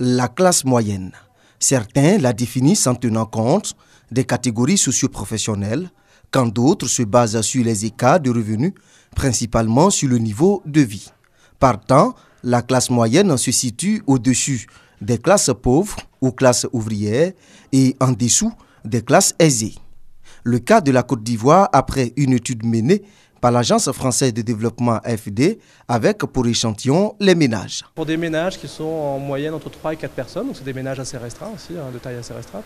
La classe moyenne. Certains la définissent en tenant compte des catégories socio-professionnelles, quand d'autres se basent sur les écarts de revenus, principalement sur le niveau de vie. Partant, la classe moyenne se situe au-dessus des classes pauvres ou classes ouvrières et en dessous des classes aisées. Le cas de la Côte d'Ivoire après une étude menée par l'Agence française de développement AFD avec pour échantillon les ménages. Pour des ménages qui sont en moyenne entre 3 et 4 personnes, donc c'est des ménages assez restreints aussi, de taille assez restreinte,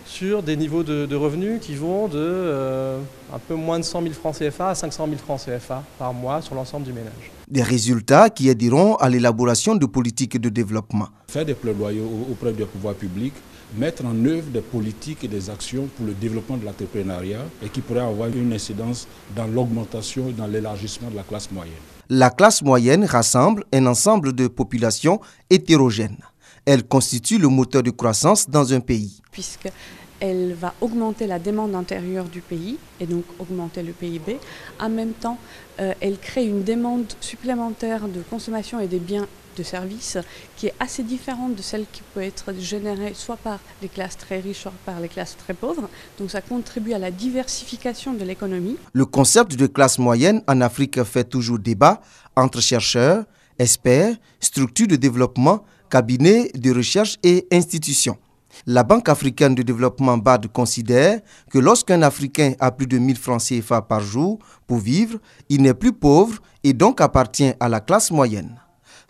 sur des niveaux de revenus qui vont de un peu moins de 100 000 francs CFA à 500 000 francs CFA par mois sur l'ensemble du ménage. Des résultats qui aideront à l'élaboration de politiques de développement. Faire des plaidoyers auprès des pouvoirs publics, mettre en œuvre des politiques et des actions pour le développement de l'entrepreneuriat et qui pourraient avoir une incidence dans l'augmentation et dans l'élargissement de la classe moyenne. La classe moyenne rassemble un ensemble de populations hétérogènes. Elle constitue le moteur de croissance dans un pays. Puisqu'elle va augmenter la demande intérieure du pays et donc augmenter le PIB. En même temps, elle crée une demande supplémentaire de consommation et des biens de services qui est assez différente de celle qui peut être générée soit par les classes très riches, soit par les classes très pauvres. Donc ça contribue à la diversification de l'économie. Le concept de classe moyenne en Afrique fait toujours débat entre chercheurs, experts, structures de développement, cabinets de recherche et institutions. La Banque africaine de développement BAD considère que lorsqu'un Africain a plus de 1000 francs CFA par jour pour vivre, il n'est plus pauvre et donc appartient à la classe moyenne.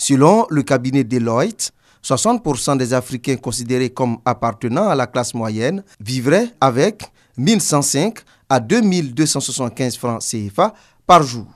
Selon le cabinet Deloitte, 60% des Africains considérés comme appartenant à la classe moyenne vivraient avec 1105 à 2275 francs CFA par jour.